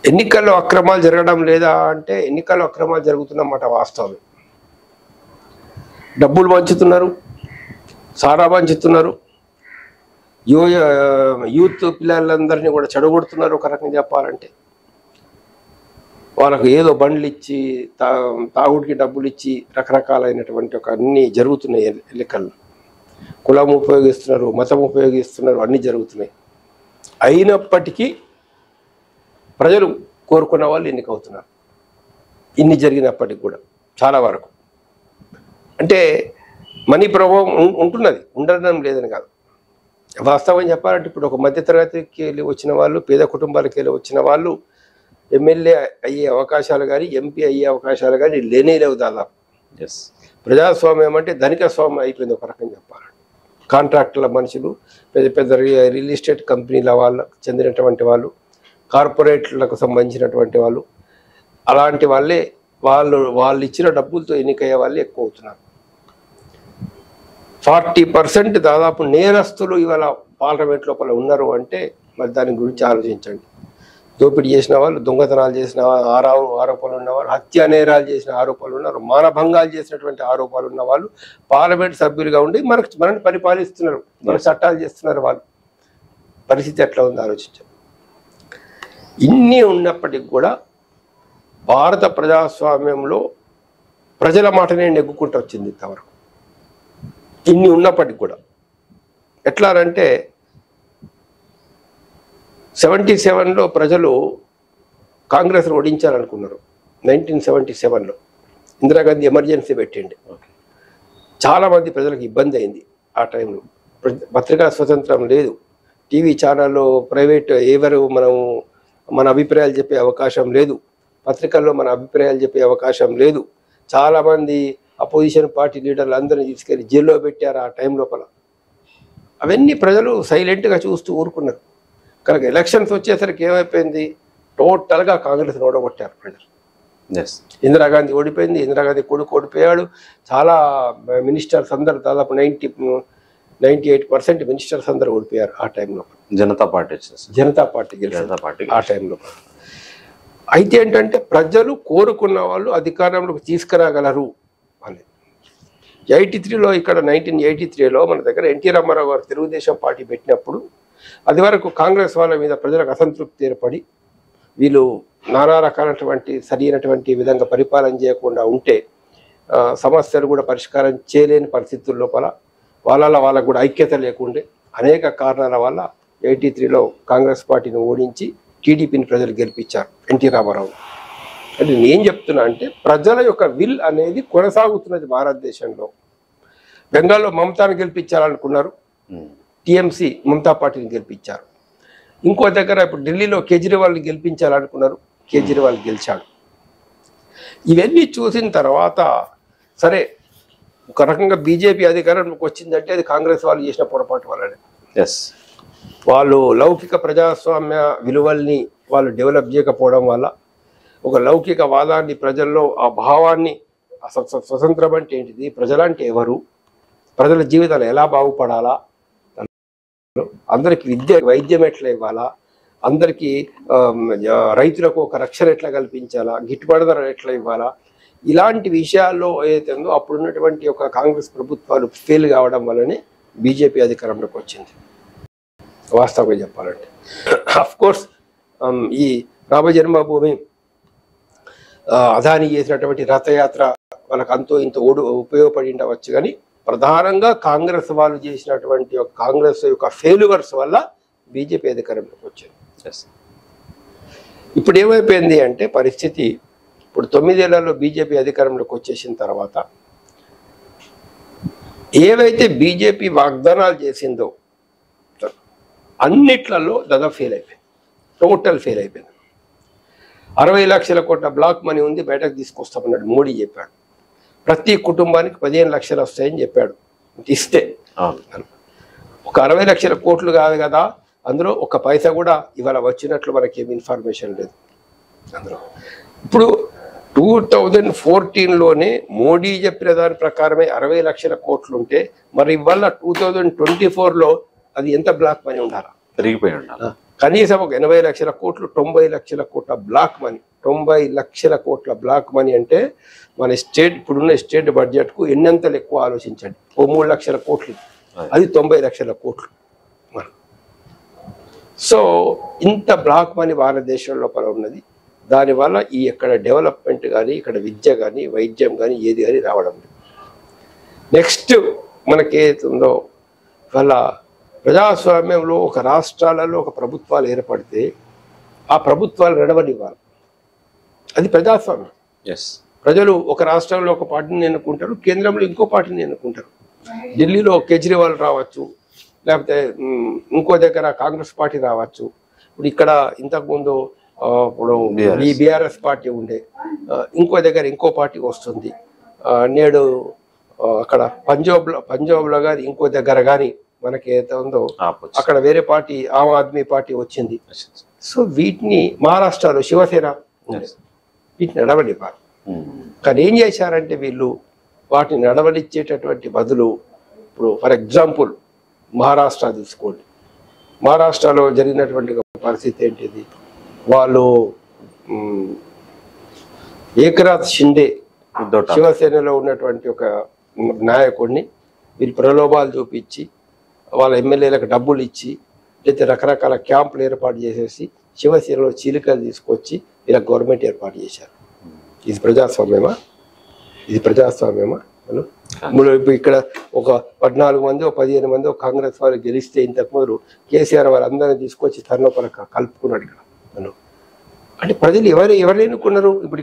ఎన్నికల్లో అక్రమాలు జరగడం లేదా అంటే ఎన్నికల్లో అక్రమాలు జరుగుతున్నమాట వాస్తవమే. డబ్బులు పంచుతున్నారు, సారా పంచుతున్నారు, యూత్ పిల్లలందరినీ కూడా చెడగొడుతున్నారు. ఒక రకంగా చెప్పాలంటే వాళ్ళకు ఏదో బండ్లు ఇచ్చి తాగుడికి డబ్బులు ఇచ్చి రకరకాలైనటువంటి ఒక అన్నీ జరుగుతున్నాయి. ఎన్నికల్లో కులం ఉపయోగిస్తున్నారు, మతం ఉపయోగిస్తున్నారు, అన్నీ జరుగుతున్నాయి. అయినప్పటికీ ప్రజలు కోరుకున్న వాళ్ళు ఎన్నికవుతున్నారు. ఇన్ని జరిగినప్పటికి కూడా చాలా వరకు అంటే మనీ ప్రభావం ఉంటున్నది, ఉండడం లేదని కాదు. వాస్తవం చెప్పాలంటే ఇప్పుడు ఒక మధ్యతరగతికి వెళ్ళి వచ్చిన వాళ్ళు, పేద కుటుంబాలకు వెళ్ళి వచ్చిన వాళ్ళు ఎమ్మెల్యే అయ్యే అవకాశాలు కానీ ఎంపీ అయ్యే అవకాశాలు కానీ లేనే లేవు దాదాపు. ప్రజాస్వామ్యం అంటే ధనిక స్వామ్యం అయిపోయింది ఒక రకంగా చెప్పాలంటే. కాంట్రాక్టుల మనుషులు, పెద్ద పెద్ద రియల్ ఎస్టేట్ కంపెనీల వాళ్ళకు చెందినటువంటి వాళ్ళు, కార్పొరేట్లకు సంబంధించినటువంటి వాళ్ళు, అలాంటి వాళ్ళే వాళ్ళు ఇచ్చిన డబ్బులతో ఎన్నికయ్యే వాళ్ళు ఎక్కువ అవుతున్నారు. 40% దాదాపు నేరస్తులు ఇవాళ పార్లమెంట్ లోపల ఉన్నారు అంటే మరి దాని గురించి ఆలోచించండి. దోపిడీ చేసిన వాళ్ళు, దొంగతనాలు చేసిన ఆరోపణలు ఉన్నవాళ్ళు, హత్యా నేరాలు చేసిన ఆరోపణలు ఉన్నారు, మానభంగాలు చేసినటువంటి ఆరోపణలు ఉన్న వాళ్ళు పార్లమెంట్ సభ్యులుగా ఉండి మనల్ని పరిపాలిస్తున్నారు, మన చట్టాలు చేస్తున్నారు. వాళ్ళు పరిస్థితి ఎట్లా ఉందో ఆలోచించండి. ఇన్ని ఉన్నప్పటికి కూడా భారత ప్రజాస్వామ్యంలో ప్రజల మాటనే నెగ్గుకుంటూ వచ్చింది ఇంతవరకు. ఇన్ని ఉన్నప్పటికి కూడా ఎట్లా అంటే 77లో ప్రజలు కాంగ్రెస్ను ఓడించాలనుకున్నారు. 1977లో ఇందిరాగాంధీ ఎమర్జెన్సీ పెట్టిండి. చాలామంది ప్రజలకు ఇబ్బంది అయింది ఆ టైంలో. పత్రికా స్వతంత్రం లేదు, టీవీ ఛానళ్ళు ప్రైవేట్ ఎవరు మన అభిప్రాయాలు చెప్పే అవకాశం లేదు, పత్రికల్లో మన అభిప్రాయాలు చెప్పే అవకాశం లేదు. చాలామంది అపోజిషన్ పార్టీ లీడర్లు అందరినీ తీసుకెళ్ళి జైల్లో పెట్టారు ఆ టైం లోపల. అవన్నీ ప్రజలు సైలెంట్గా చూస్తూ ఊరుకున్నారు. కనుక ఎలక్షన్స్ వచ్చేసరికి ఏమైపోయింది, టోటల్గా కాంగ్రెస్ ఓడగొట్టారు ప్రజలు. ఇందిరాగాంధీ ఓడిపోయింది, ఇందిరాగాంధీ కొడుకు ఓడిపోయాడు. చాలా మినిస్టర్స్ అందరు దాదాపు 98% మినిస్టర్స్ అందరూ ఓడిపోయారు ఆ టైంలో. జనతా పార్టీ గెలిచింది ఆ టైంలో. అయితే ఏంటంటే ప్రజలు కోరుకున్న వాళ్ళు అధికారంలోకి తీసుకురాగలరు అని 83లో ఇక్కడ 1983లో మన దగ్గర ఎన్టీ రామారావు గారు తెలుగుదేశం పార్టీ పెట్టినప్పుడు అది వరకు కాంగ్రెస్ వాళ్ళ మీద ప్రజలకు అసంతృప్తి ఏర్పడి వీళ్ళు నానా రకాలైనటువంటి సరైనటువంటి విధంగా పరిపాలన చేయకుండా ఉంటే సమస్యలు కూడా పరిష్కారం చేయలేని పరిస్థితుల లోపల వాళ్ళకు కూడా ఐక్యత లేకుండే అనేక కారణాల వల్ల 83లో కాంగ్రెస్ పార్టీని ఓడించి టీడీపీని ప్రజలు గెలిపించారు ఎన్టీ రామారావు. అంటే నేను చెప్తున్నా అంటే ప్రజల యొక్క విల్ అనేది కొనసాగుతున్నది భారతదేశంలో. బెంగాల్లో మమతాను గెలిపించాలనుకున్నారు, టీఎంసీ మమతా పార్టీని గెలిపించారు. ఇంకో దగ్గర ఇప్పుడు ఢిల్లీలో కేజ్రీవాల్ని గెలిపించాలనుకున్నారు, కేజ్రీవాల్ గెలిచాడు. ఇవన్నీ చూసిన తర్వాత సరే ఒక రకంగా బీజేపీ అధికారంలోకి వచ్చిందంటే అది కాంగ్రెస్ వాళ్ళు చేసిన పొరపాటు వల్లనే. వాళ్ళు లౌకిక ప్రజాస్వామ్య విలువల్ని వాళ్ళు డెవలప్ చేయకపోవడం వల్ల ఒక లౌకిక వాదాన్ని ప్రజల్లో ఆ భావాన్ని స్వతంత్రం అంటే ఏంటిది, ప్రజలంటే ఎవరు, ప్రజల జీవితాలు ఎలా బాగుపడాలా, అందరికి వైద్యం ఎట్లా ఇవ్వాలా, అందరికీ రైతులకు ఒక రక్షణ ఎట్లా కల్పించాలా, గిట్టుబాటు ధర ఎట్లా ఇవ్వాలా, ఇలాంటి విషయాల్లో ఏదైతే ఉందో అప్పుడున్నటువంటి ఒక కాంగ్రెస్ ప్రభుత్వాలు ఫెయిల్ కావడం వల్లనే బీజేపీ అధికారంలోకి వచ్చింది వాస్తవంగా చెప్పాలంటే. అఫ్ కోర్స్ ఈ రామ జన్మభూమి అదాని చేసినటువంటి రథయాత్ర వాళ్ళకి అంతో ఇంత ఉపయోగపడి ఉండవచ్చు, కానీ ప్రధానంగా కాంగ్రెస్ వాళ్ళు చేసినటువంటి కాంగ్రెస్ యొక్క ఫెయిల్యూర్స్ వల్ల బీజేపీ అధికారంలోకి వచ్చింది. ఇప్పుడు ఏమైపోయింది అంటే పరిస్థితి, ఇప్పుడు 9 ఏళ్లలో బీజేపీ అధికారంలోకి వచ్చేసిన తర్వాత ఏవైతే బీజేపీ వాగ్దానాలు చేసిందో అన్నిట్లలో దాదాపు ఫెయిల్ అయిపోయింది, టోటల్ ఫెయిల్ అయిపోయింది. 60 లక్షల కోట్ల బ్లాక్ మనీ ఉంది, బయటకు తీసుకొస్తామన్నాడు మోడీ చెప్పాడు. ప్రతి కుటుంబానికి 15 లక్షలు వస్తాయని చెప్పాడు. ఇస్తే ఒక 60 లక్షల కోట్లు కాదు కదా, అందులో ఒక పైసా కూడా ఇవాళ వచ్చినట్లు మనకేం ఇన్ఫర్మేషన్ లేదు అందులో. ఇప్పుడు 2014లోనే మోడీ చెప్పిన దాని ప్రకారమే 60 లక్షల కోట్లు ఉంటే మరి ఇవాళ 2024లో అది ఎంత బ్లాక్ మనీ ఉండాలా, పెరిగిపోయి ఉండాలి. కనీసం ఒక 80 లక్షల కోట్లు, 90 లక్షల కోట్ల బ్లాక్ మనీ. 90 లక్షల కోట్ల బ్లాక్ మనీ అంటే మన స్టేట్ ఇప్పుడున్న స్టేట్ బడ్జెట్కు ఎన్నంతలు ఎక్కువ ఆలోచించండి. ఓ 3 లక్షల కోట్లు, అది 90 లక్షల కోట్లు. సో ఇంత బ్లాక్ మనీ భారతదేశం లోపల ఉన్నది. దానివల్ల ఈ ఇక్కడ డెవలప్మెంట్ కానీ, ఇక్కడ విద్య కానీ, వైద్యం కానీ ఏది కానీ రావడం లేదు. నెక్స్ట్ మనకి ఏదైతుందో వాళ్ళ ప్రజాస్వామ్యంలో ఒక రాష్ట్రాలలో ఒక ప్రభుత్వాలు ఏర్పడితే ఆ ప్రభుత్వాలు నడవనివ్వాలి. అది ప్రజాస్వామ్యం. ప్రజలు ఒక రాష్ట్రంలో ఒక పార్టీని ఎన్నుకుంటారు, కేంద్రంలో ఇంకో పార్టీని ఎన్నుకుంటారు. ఢిల్లీలో కేజ్రీవాల్ రావచ్చు, లేకపోతే ఇంకో దగ్గర కాంగ్రెస్ పార్టీ రావచ్చు. ఇప్పుడు ఇక్కడ ఇంతకుముందు ఇప్పుడు ఈ బీఆర్ఎస్ పార్టీ ఉండే, ఇంకో దగ్గర ఇంకో పార్టీ వస్తుంది. నేడు అక్కడ పంజాబ్లో కానీ ఇంకో దగ్గర కానీ మనకి ఏదైతే ఉందో అక్కడ వేరే పార్టీ, ఆమ్ ఆద్మీ పార్టీ వచ్చింది. సో వీటిని మహారాష్ట్రలో శివసేన వీటిని నడవనివ్వాలి. కానీ ఏం చేశారంటే వీళ్ళు వాటిని నడవనిచ్చేటటువంటి బదులు, ఇప్పుడు ఫర్ ఎగ్జాంపుల్ మహారాష్ట్ర తీసుకోండి. మహారాష్ట్రలో జరిగినటువంటి పరిస్థితి ఏంటిది, వాళ్ళు ఏకనాథ్ షిండే శివసేనలో ఉన్నటువంటి ఒక నాయకుడిని వీళ్ళు ప్రలోభాలు చూపించి వాళ్ళ ఎమ్మెల్యేలకు డబ్బులు ఇచ్చి లేకపోతే రకరకాల క్యాంపులు ఏర్పాటు చేసేసి శివసేనలో చీలికలు తీసుకొచ్చి వీళ్ళ గవర్నమెంట్ ఏర్పాటు చేశారు. ఇది ప్రజాస్వామ్యమా? ఇది ప్రజాస్వామ్యమా? ఇప్పుడు ఇక్కడ ఒక 14 మంది, 15 మంది కాంగ్రెస్ వాళ్ళు గెలిస్తే ఇంతకుముందు కేసీఆర్ వాళ్ళందరినీ తీసుకొచ్చి తనలోపల కలుపుకున్నాడు ఇక్కడ. అంటే ప్రజలు ఎవరిని ఎన్నుకున్నారు? ఇప్పుడు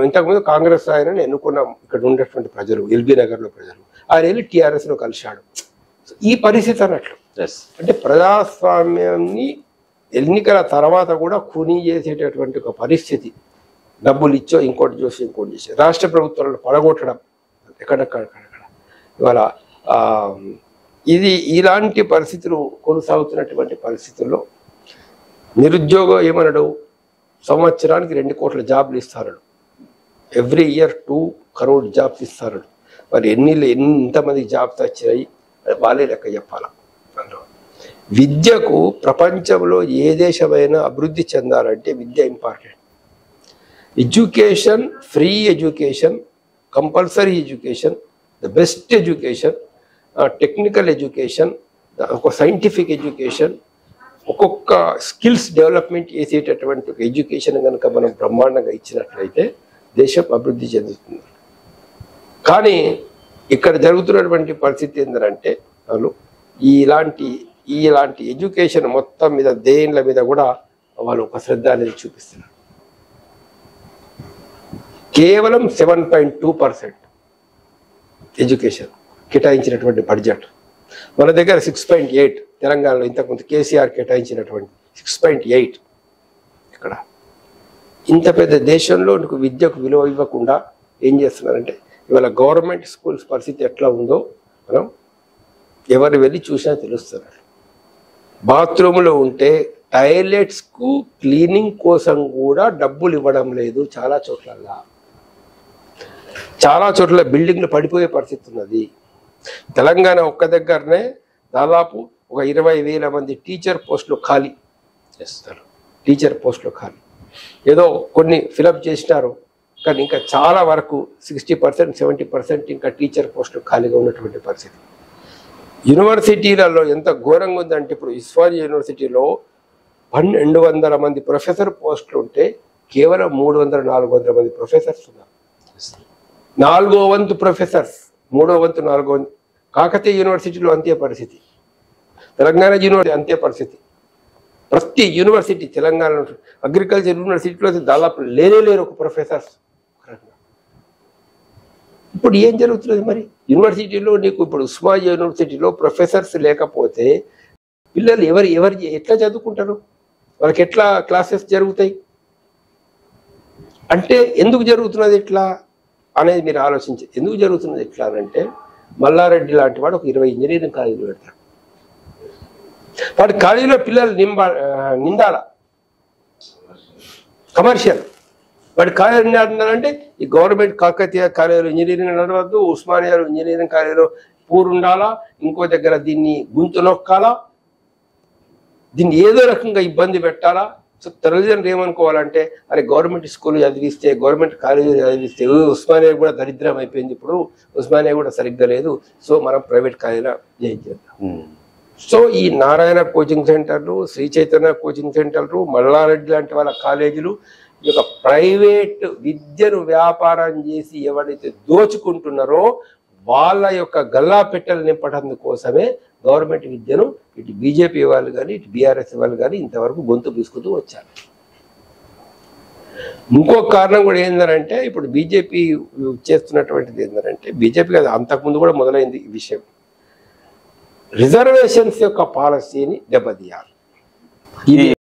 ఇంతకుముందు కాంగ్రెస్ ఆయనని ఎన్నుకున్నాం ఇక్కడ ఉండేటువంటి ప్రజలు, ఎల్బీ నగర్లో ప్రజలు. ఆయన వెళ్ళి టీఆర్ఎస్లో కలిశాడు. ఈ పరిస్థితి అన్నట్లు. అంటే ప్రజాస్వామ్యాన్ని ఎన్నికల తర్వాత కూడా ఖూనీ చేసేటటువంటి ఒక పరిస్థితి. డబ్బులు ఇచ్చో ఇంకోటి చూసి ఇంకోటి చేసి రాష్ట్ర ప్రభుత్వాలను పడగొట్టడం ఎక్కడెక్కడ ఇవాళ ఇది ఇలాంటి పరిస్థితులు కొనసాగుతున్నటువంటి పరిస్థితుల్లో నిరుద్యోగం ఏమన్నాడు, సంవత్సరానికి 2 కోట్ల జాబ్లు ఇస్తారు, ఎవ్రీ ఇయర్ 2 crore జాబ్స్ ఇస్తారు. మరి ఎంతమందికి జాబ్స్ వచ్చాయి వాళ్ళే లెక్క చెప్పాలా. విద్యకు ప్రపంచంలో ఏ దేశమైనా అభివృద్ధి చెందాలంటే విద్య important. Education, free education, compulsory education, the best education, technical education, ఒక సైంటిఫిక్ ఎడ్యుకేషన్, ఒక్కొక్క స్కిల్స్ డెవలప్మెంట్ చేసేటటువంటి ఒక ఎడ్యుకేషన్ కనుక మనం బ్రహ్మాండంగా ఇచ్చినట్లయితే దేశం అభివృద్ధి చెందుతుంది. కానీ ఇక్కడ జరుగుతున్నటువంటి పరిస్థితి ఏంటంటే వాళ్ళు ఇలాంటి ఎడ్యుకేషన్ మొత్తం మీద దేనిల మీద కూడా వాళ్ళు ఒక శ్రద్ధ అనేది చూపిస్తున్నారు. కేవలం 7.2% ఎడ్యుకేషన్ కేటాయించినటువంటి బడ్జెట్. మన దగ్గర 6.8, తెలంగాణలో ఇంతకుముందు కేసీఆర్ కేటాయించినటువంటి 6.8. ఇక్కడ ఇంత పెద్ద దేశంలో విద్యకు విలువ ఇవ్వకుండా ఏం చేస్తున్నారంటే ఇవాళ గవర్నమెంట్ స్కూల్స్ పరిస్థితి ఎట్లా ఉందో మనం ఎవరు వెళ్ళి చూసినా తెలుస్తున్నారు. బాత్రూంలో ఉంటే టాయిలెట్స్కు క్లీనింగ్ కోసం కూడా డబ్బులు ఇవ్వడం లేదు. చాలా చోట్ల బిల్డింగ్లు పడిపోయే పరిస్థితి ఉన్నది. తెలంగాణ ఒక్క దగ్గరనే దాదాపు ఒక 20,000 మంది టీచర్ పోస్టులు ఖాళీ చేస్తారు. ఏదో కొన్ని ఫిలప్ చేసినారు, కానీ ఇంకా చాలా వరకు 60%, 70% ఇంకా టీచర్ పోస్టులు ఖాళీగా ఉన్నటువంటి పరిస్థితి. యూనివర్సిటీలలో ఎంత ఘోరంగా ఉందంటే ఇప్పుడు ఉస్మానియా యూనివర్సిటీలో 1200 మంది ప్రొఫెసర్ పోస్టులు ఉంటే కేవలం 300-400 మంది ప్రొఫెసర్స్ ఉన్నారు. 4వ వంతు ప్రొఫెసర్స్, 3వ వంతు 4వ వంతు. కాకతీయ యూనివర్సిటీలో అంతే పరిస్థితి, తెలంగాణ యూనివర్సిటీ అంతే పరిస్థితి. ప్రతి యూనివర్సిటీ తెలంగాణ అగ్రికల్చర్ యూనివర్సిటీలో దాదాపు లేరు ఒక ప్రొఫెసర్స్. ఇప్పుడు ఏం జరుగుతున్నది మరి యూనివర్సిటీలో? నీకు ఇప్పుడు ఉస్మానియా యూనివర్సిటీలో ప్రొఫెసర్స్ లేకపోతే పిల్లలు ఎవరు ఎట్లా చదువుకుంటారు? వాళ్ళకి ఎట్లా క్లాసెస్ జరుగుతాయి? అంటే ఎందుకు జరుగుతున్నది ఇట్లా అనేది మీరు ఆలోచించి, ఎందుకు జరుగుతున్నది ఎట్లా అంటే మల్లారెడ్డి లాంటి వాడు ఒక 20 ఇంజనీరింగ్ కాలేజీలు పెడతాడు. వాడి కాలేజీలో పిల్లలు నిండాల కమర్షియల్. వాడి కాలేజీ అంటే ఈ గవర్నమెంట్ కాకతీయ కాలేజీలో ఇంజనీరింగ్ నడవద్దు, ఉస్మానియాలో ఇంజనీరింగ్ కాలేజీలో పూర్ ఉండాలా, ఇంకో దగ్గర దీన్ని గుంతు నొక్కాలా, దీన్ని ఏదో రకంగా ఇబ్బంది పెట్టాలా. సో తల్లిదండ్రులు ఏమనుకోవాలంటే అరే గవర్నమెంట్ స్కూల్ చదివిస్తే, గవర్నమెంట్ కాలేజీ చదివిస్తే, ఉస్మానియా కూడా దరిద్రం అయిపోయింది, ఇప్పుడు ఉస్మానియా కూడా సరిగ్గా లేదు, సో మనం ప్రైవేట్ కాలేజీలో జాయిన్ చేద్దాం. సో ఈ నారాయణ కోచింగ్ సెంటర్లు, శ్రీ చైతన్య కోచింగ్ సెంటర్లు, మల్లారెడ్డి లాంటి వాళ్ళ కాలేజీలు ఈ యొక్క ప్రైవేట్ విద్యను వ్యాపారం చేసి ఎవరైతే దోచుకుంటున్నారో వాళ్ళ యొక్క గల్లా పెట్టెలు నింపడం కోసమే గవర్నమెంట్ విద్యను ఇటు బీజేపీ వాళ్ళు కానీ ఇటు బీఆర్ఎస్ వాళ్ళు కానీ ఇంతవరకు గొంతు తీసుకుంటూ వచ్చారు. ఇంకో కారణం కూడా ఏంటంటే ఇప్పుడు బీజేపీ చేస్తున్నటువంటిది ఏంటంటే, బీజేపీ కదా అంతకుముందు కూడా మొదలైంది ఈ విషయం, రిజర్వేషన్స్ యొక్క పాలసీని దెబ్బతీయాలి. ఇది